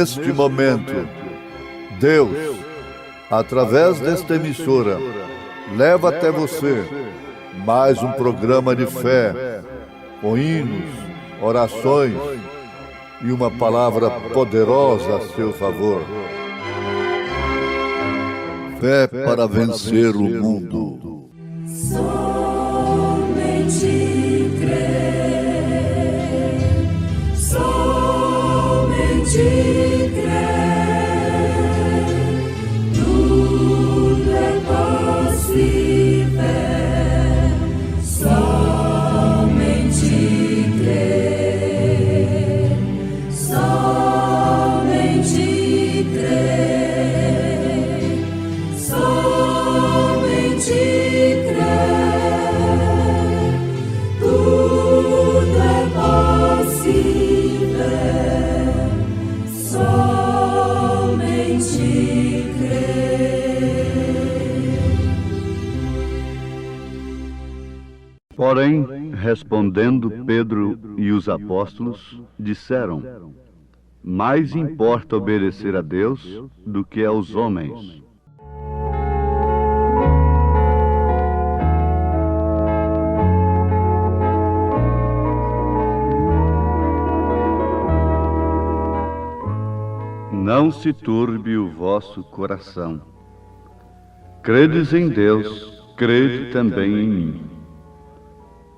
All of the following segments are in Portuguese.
neste momento, Deus, através desta emissora, leva até você mais um programa de fé, com hinos, orações e uma palavra poderosa a seu favor. Fé para vencer o mundo. Somente crer, somente crer, tudo é possível. Somente crer, somente crer, somente crer, tudo é possível. Somente crer. Porém, respondendo Pedro e os apóstolos, disseram: mais importa obedecer a Deus do que aos homens. Não se turbe o vosso coração. Credes em Deus, crede também em mim.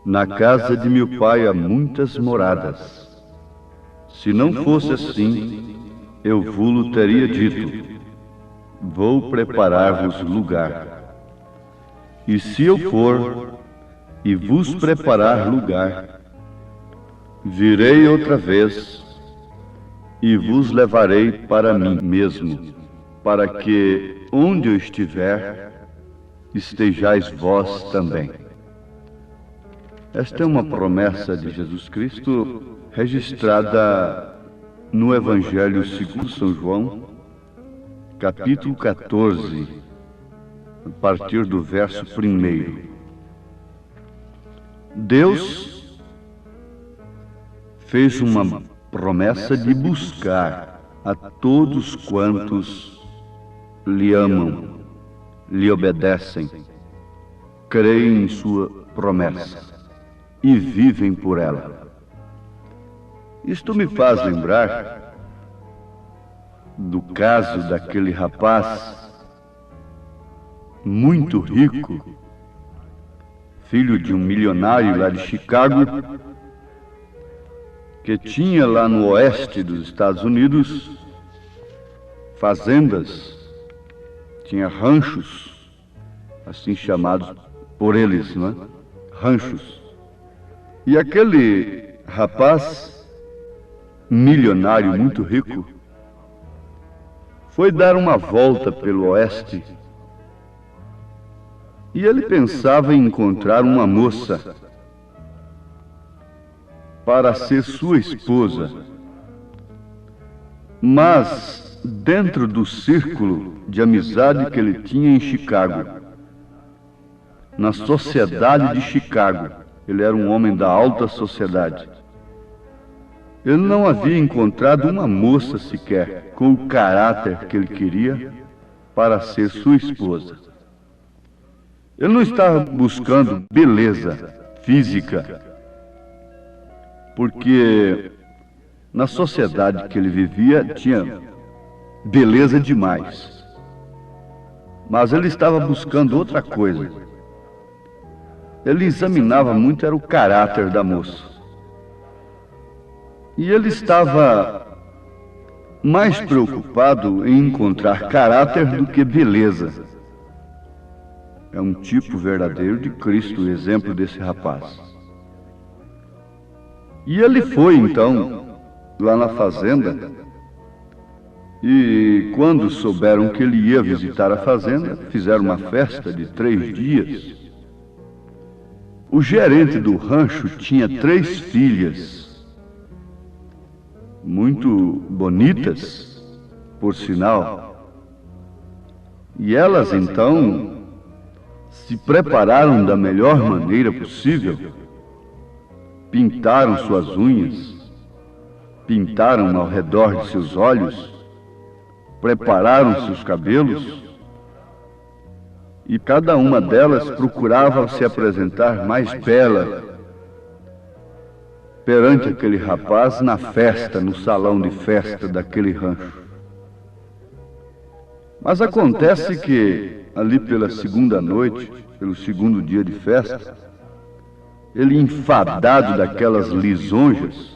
Na casa de meu pai há muitas moradas. Se não fosse assim, eu vos teria dito: vou preparar-vos lugar. E se eu for e vos preparar lugar, virei outra vez e vos levarei para mim mesmo, para que, onde eu estiver, estejais vós também. Esta é uma promessa de Jesus Cristo registrada no Evangelho segundo São João, capítulo 14, a partir do verso 1. Deus fez uma promessa de buscar a todos quantos lhe amam, lhe obedecem, creem em sua promessa e vivem por ela. Isto me faz lembrar do caso daquele rapaz muito rico, filho de um milionário lá de Chicago, que tinha lá no oeste dos Estados Unidos fazendas, tinha ranchos, assim chamados por eles, não é? Ranchos. E aquele rapaz, milionário, muito rico, foi dar uma volta pelo oeste e ele pensava em encontrar uma moça para ser sua esposa. Mas, dentro do círculo de amizade que ele tinha em Chicago, na sociedade de Chicago, ele era um homem da alta sociedade, ele não havia encontrado uma moça sequer com o caráter que ele queria para ser sua esposa. Ele não estava buscando beleza física, porque na sociedade que ele vivia tinha beleza demais. Mas ele estava buscando outra coisa. Ele examinava muito era o caráter da moça. E ele estava mais preocupado em encontrar caráter do que beleza. É um tipo verdadeiro de Cristo, o exemplo desse rapaz. E ele foi, então, lá na fazenda, e quando souberam que ele ia visitar a fazenda, fizeram uma festa de 3 dias. O gerente do rancho tinha 3 filhas, muito bonitas, por sinal. E elas, então, se prepararam da melhor maneira possível. Pintaram suas unhas, pintaram ao redor de seus olhos prepararam-se os cabelos, e cada uma delas procurava se apresentar mais bela perante aquele rapaz na festa, no salão de festa daquele rancho. Mas acontece que, ali pela segunda noite, pelo segundo dia de festa, ele, enfadado daquelas lisonjas,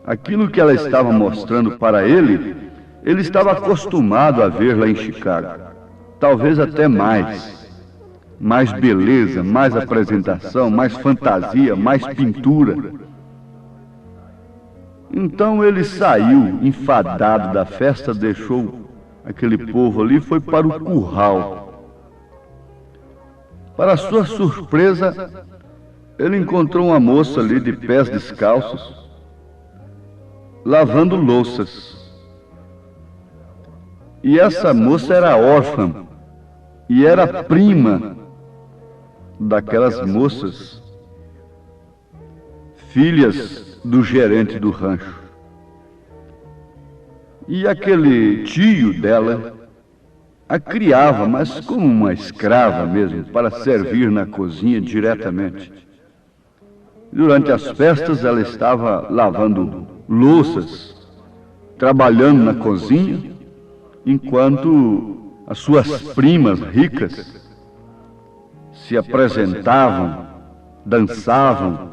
aquilo que ela estava mostrando para ele, ele estava acostumado a ver lá em Chicago. Talvez até mais beleza, mais apresentação, mais fantasia, mais pintura. Então ele saiu enfadado da festa, deixou aquele povo ali e foi para o curral. Para sua surpresa, ele encontrou uma moça ali de pés descalços, lavando louças. E essa moça era órfã e era prima daquelas moças, filhas do gerente do rancho. E aquele tio dela a criava, mas como uma escrava mesmo, para servir na cozinha diretamente. Durante as festas ela estava lavando louças, trabalhando na cozinha, enquanto as suas primas ricas se apresentavam, dançavam,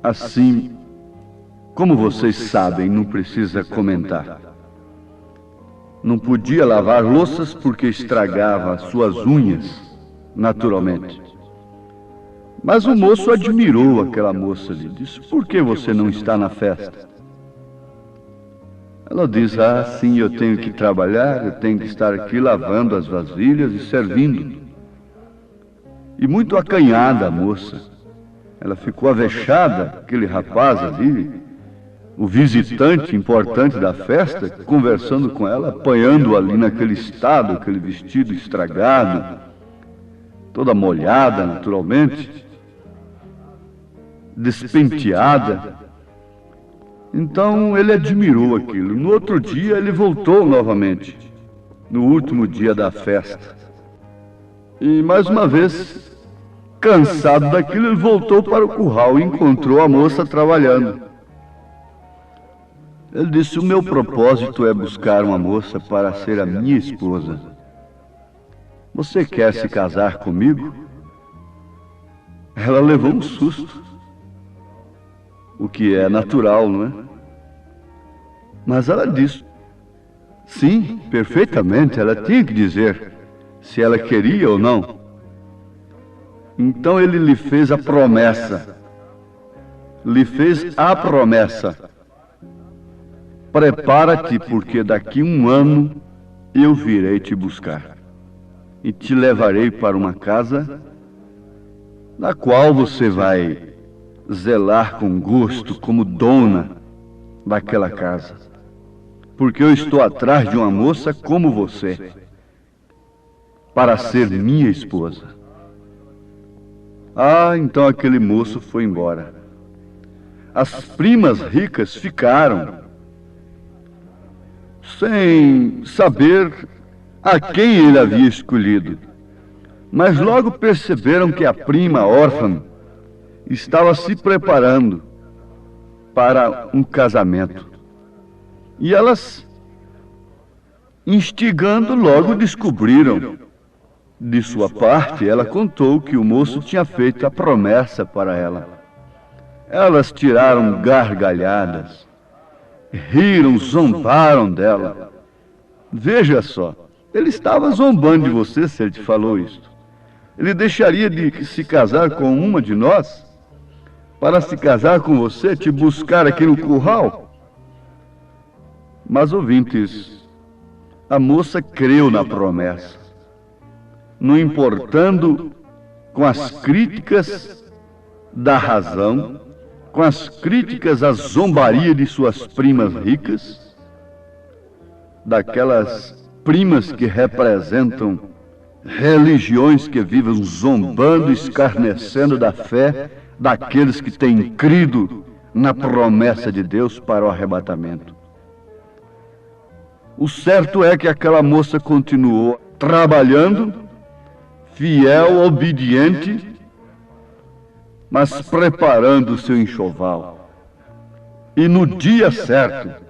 assim como vocês sabem, não precisa comentar. Não podia lavar louças porque estragava as suas unhas, naturalmente. Mas o moço admirou aquela moça e disse: por que você não está na festa? Ela diz: ah, sim, eu tenho que trabalhar, eu tenho que estar aqui lavando as vasilhas e servindo. E muito acanhada a moça. Ela ficou avexada, aquele rapaz ali, o visitante importante da festa, conversando com ela, apanhando ali naquele estado, aquele vestido estragado, toda molhada, naturalmente, despenteada. Então ele admirou aquilo. No outro dia ele voltou novamente, no último dia da festa. E mais uma vez, cansado daquilo, ele voltou para o curral e encontrou a moça trabalhando. Ele disse: o meu propósito é buscar uma moça para ser a minha esposa. Você quer se casar comigo? Ela levou um susto, o que é natural, não é? Mas ela disse: sim, perfeitamente. Ela tinha que dizer se ela queria ou não. Então ele lhe fez a promessa. Prepara-te, porque daqui um ano eu virei te buscar e te levarei para uma casa na qual você vai zelar com gosto como dona daquela casa, porque eu estou atrás de uma moça como você para ser minha esposa. Ah, então aquele moço foi embora. As primas ricas ficaram sem saber a quem ele havia escolhido, mas logo perceberam que a prima órfã estava se preparando para um casamento. E elas, instigando, logo descobriram. De sua parte, ela contou que o moço tinha feito a promessa para ela. Elas tiraram gargalhadas, riram, zombaram dela. Veja só, ele estava zombando de você se ele te falou isso. Ele deixaria de se casar com uma de nós para se casar com você, te buscar aqui no curral? Mas, ouvintes, a moça creu na promessa, não importando com as críticas da razão, com as críticas à zombaria de suas primas ricas, daquelas primas que representam religiões que vivem zombando, escarnecendo da fé daqueles que têm crido na promessa de Deus para o arrebatamento. O certo é que aquela moça continuou trabalhando, fiel, obediente, mas preparando o seu enxoval. E no dia certo,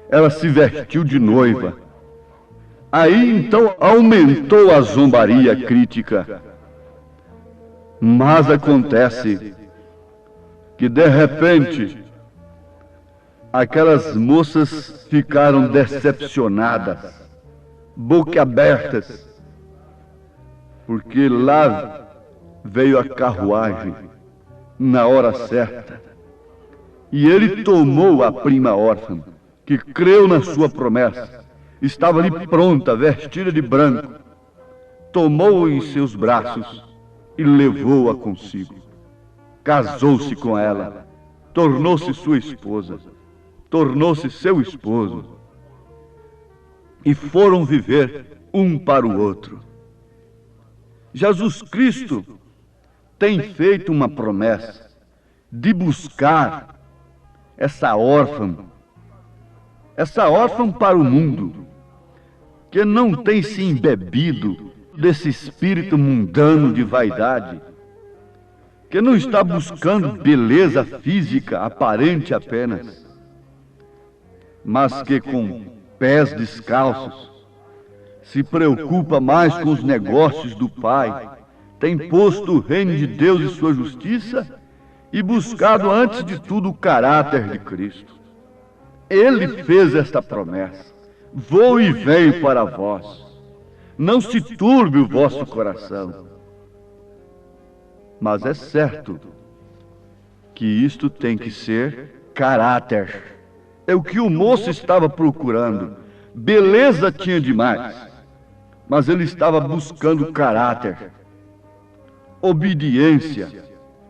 ela se vestiu de noiva. Aí então aumentou a zombaria crítica. Mas acontece que de repente aquelas moças ficaram decepcionadas, boquiabertas, porque lá veio a carruagem na hora certa. E ele tomou a prima órfã, que creu na sua promessa, estava ali pronta, vestida de branco, tomou-a em seus braços e levou-a consigo. Casou-se com ela, tornou-se sua esposa, tornou-se seu esposo, e foram viver um para o outro. Jesus Cristo tem feito uma promessa de buscar essa órfã para o mundo, que não tem se embebido desse espírito mundano de vaidade, que não está buscando beleza física aparente apenas, mas que com pés descalços se preocupa mais com os negócios do Pai, tem posto o reino de Deus e sua justiça e buscado antes de tudo o caráter de Cristo. Ele fez esta promessa: vou e venho para vós, não se turbe o vosso coração. Mas é certo que isto tem que ser caráter. É o que o moço estava procurando. Beleza tinha demais, mas ele estava buscando caráter, obediência,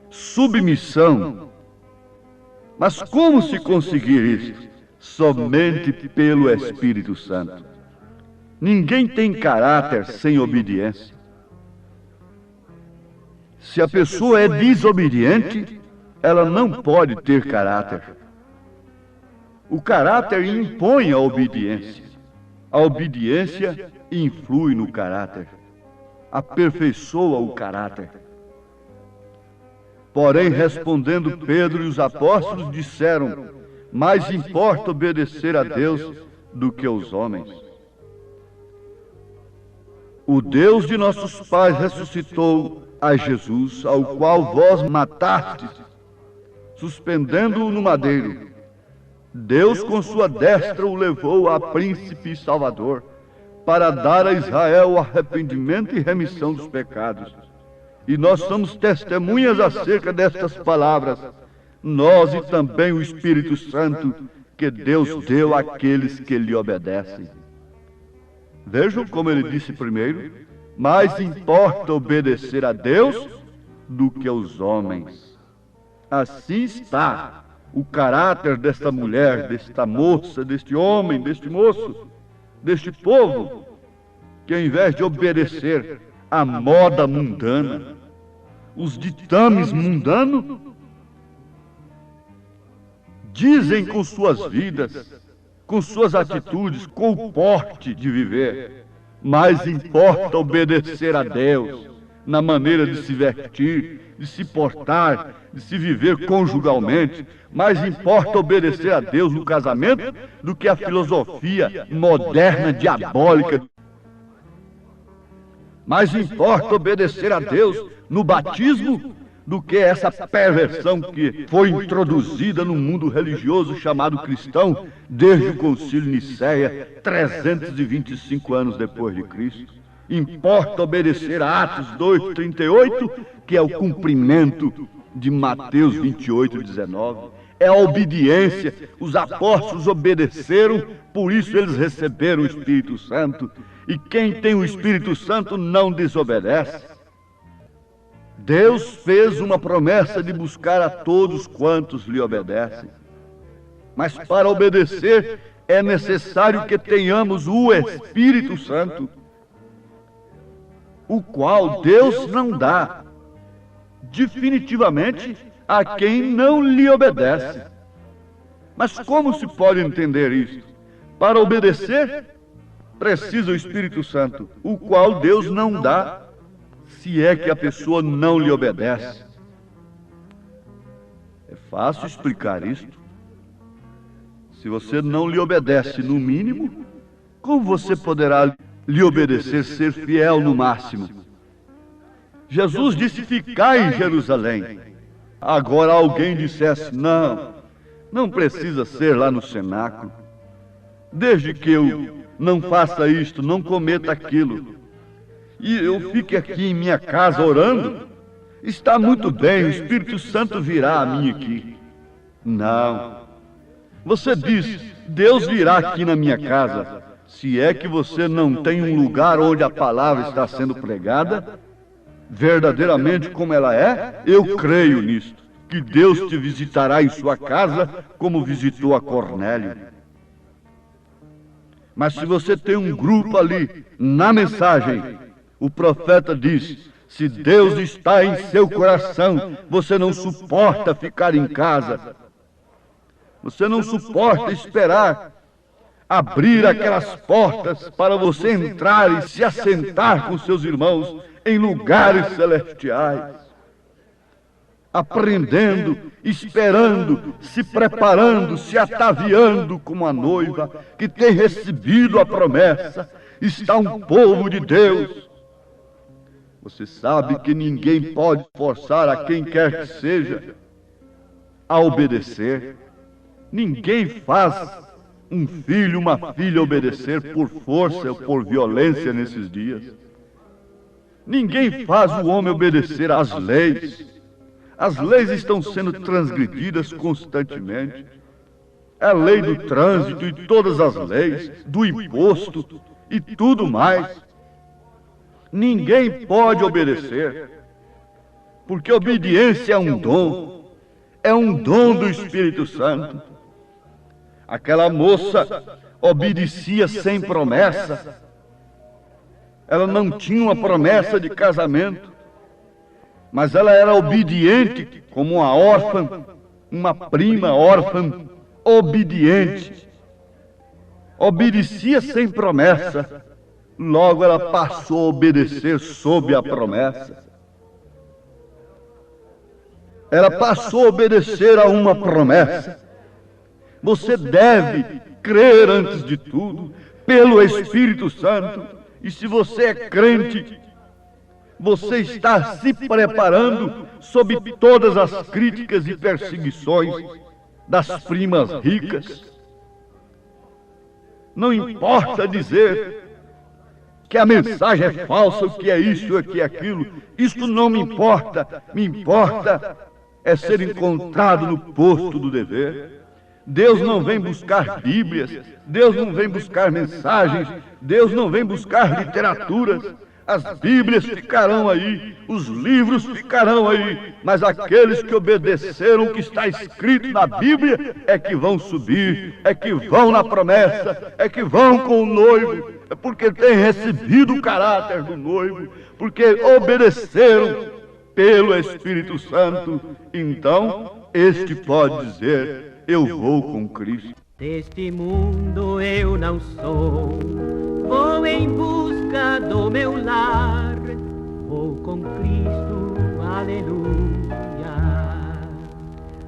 submissão. Mas como se conseguir isso? Somente pelo Espírito Santo. Ninguém tem caráter sem obediência. Se a pessoa é desobediente, ela não pode ter caráter. O caráter impõe a obediência. A obediência influi no caráter, aperfeiçoa o caráter. Porém, respondendo Pedro e os apóstolos, disseram: mais importa obedecer a Deus do que aos homens. O Deus de nossos pais ressuscitou a Jesus, ao qual vós matastes, suspendendo-o no madeiro. Deus com sua destra o levou a príncipe e salvador, para dar a Israel o arrependimento e remissão dos pecados. E nós somos testemunhas acerca destas palavras, nós e também o Espírito Santo, que Deus deu àqueles que lhe obedecem. Vejam como ele disse primeiro: mais importa obedecer a Deus do que aos homens. Assim está o caráter desta mulher, desta moça, deste homem, deste moço, deste povo, que ao invés de obedecer à moda mundana, os ditames mundanos, dizem com suas vidas, com suas atitudes, com o porte de viver, mais importa obedecer a Deus na maneira de se vestir, de se portar, de se viver conjugalmente. Mais importa obedecer a Deus no casamento do que a filosofia moderna, diabólica. Mais importa obedecer a Deus no batismo do que essa perversão que foi introduzida no mundo religioso chamado cristão desde o Concílio de Nicéia, 325 anos depois de Cristo. Importa obedecer a Atos 2:38, que é o cumprimento de Mateus 28:19. É a obediência. Os apóstolos obedeceram, por isso eles receberam o Espírito Santo. E quem tem o Espírito Santo não desobedece. Deus fez uma promessa de buscar a todos quantos lhe obedecem. Mas para obedecer é necessário que tenhamos o Espírito Santo, o qual Deus não dá definitivamente a quem não lhe obedece. Mas como se pode entender isso? Para obedecer precisa o Espírito Santo, o qual Deus não dá, se é que a pessoa não lhe obedece. É fácil explicar isto. Se você não lhe obedece no mínimo, como você poderá lhe obedecer, ser fiel no máximo? Jesus disse: ficai em Jerusalém. Agora alguém dissesse: não precisa ser lá no cenáculo. Desde que eu não faça isto, não cometa aquilo, e eu fique aqui em minha casa orando, está muito bem, o Espírito Santo virá a mim aqui. Não. Você diz: Deus virá aqui na minha casa, se é que você não tem um lugar onde a palavra está sendo pregada, verdadeiramente como ela é. Eu creio nisto, que Deus te visitará em sua casa, como visitou a Cornélio. Mas se você tem um grupo ali, na mensagem, o profeta diz: se Deus está em seu coração, você não suporta ficar em casa. Você não suporta esperar abrir aquelas portas para você entrar e se assentar com seus irmãos em lugares celestiais, aprendendo, esperando, se preparando, se ataviando como a noiva que tem recebido a promessa. Está um povo de Deus. Você sabe que ninguém pode forçar a quem quer que seja a obedecer. Ninguém faz um filho, uma filha obedecer por força ou por violência nesses dias. Ninguém faz o homem obedecer às leis. As leis estão sendo transgredidas constantemente. É a lei do trânsito e todas as leis, do imposto e tudo mais. Ninguém pode obedecer, porque obediência é um dom do Espírito Santo. Aquela moça obedecia sem promessa. Ela não tinha uma promessa de casamento, mas ela era obediente como uma órfã, uma prima órfã, obediente. Obedecia sem promessa, logo ela passou a obedecer sob a promessa. Ela passou a obedecer a uma promessa. Você deve crer antes de tudo, pelo Espírito Santo. E se você é crente, você está se preparando sob todas as críticas e perseguições das primas ricas. Não importa dizer que a mensagem é falsa, o que é isso, o que é aquilo. Isso não me importa. Me importa é ser encontrado no posto do dever. Deus não vem buscar Bíblias, Deus não vem buscar mensagens, Deus não vem buscar literaturas. As Bíblias ficarão aí, os livros ficarão aí, mas aqueles que obedeceram o que está escrito na Bíblia é que vão subir, é que vão na promessa, é que vão com o noivo, é porque têm recebido o caráter do noivo, porque obedeceram pelo Espírito Santo. Então, este pode dizer: eu vou com Cristo. Deste mundo eu não sou, vou em busca do meu lar, vou com Cristo, aleluia.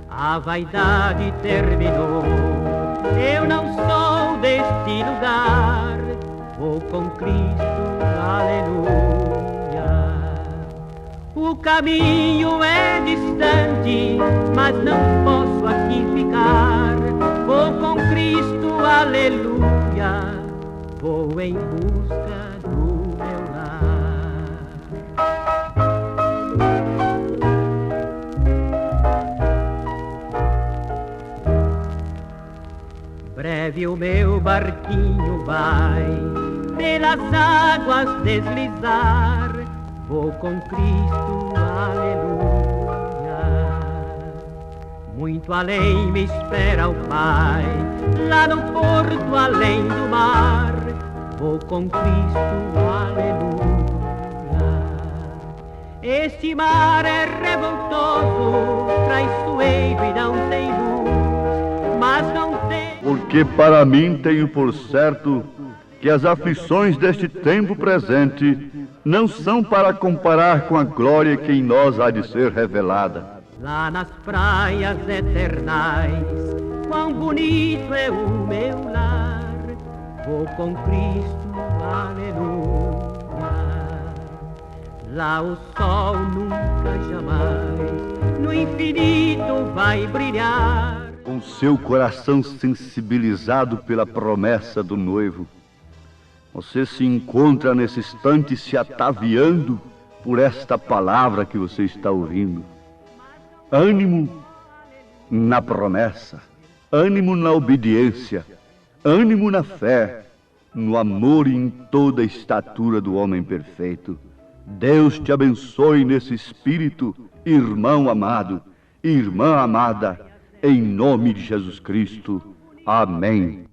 A vaidade terminou, eu não sou deste lugar, vou com Cristo, aleluia. O caminho é distante, mas não posso aqui ficar. Vou com Cristo, aleluia. Vou em busca do meu lar. Breve o meu barquinho vai pelas águas deslizar. Vou com Cristo, aleluia. Muito além me espera o Pai, lá no porto além do mar. Vou com Cristo, aleluia. Este mar é revoltoso, traiçoeiro e não tem luz, mas não tem... Porque para mim tenho por certo que as aflições deste tempo presente não são para comparar com a glória que em nós há de ser revelada. Lá nas praias eternais, quão bonito é o meu lar, vou com Cristo, aleluia. Lá o sol nunca jamais, no infinito vai brilhar. Com seu coração sensibilizado pela promessa do noivo, você se encontra nesse instante se ataviando por esta palavra que você está ouvindo. Ânimo na promessa, ânimo na obediência, ânimo na fé, no amor e em toda a estatura do homem perfeito. Deus te abençoe nesse espírito, irmão amado, irmã amada, em nome de Jesus Cristo. Amém.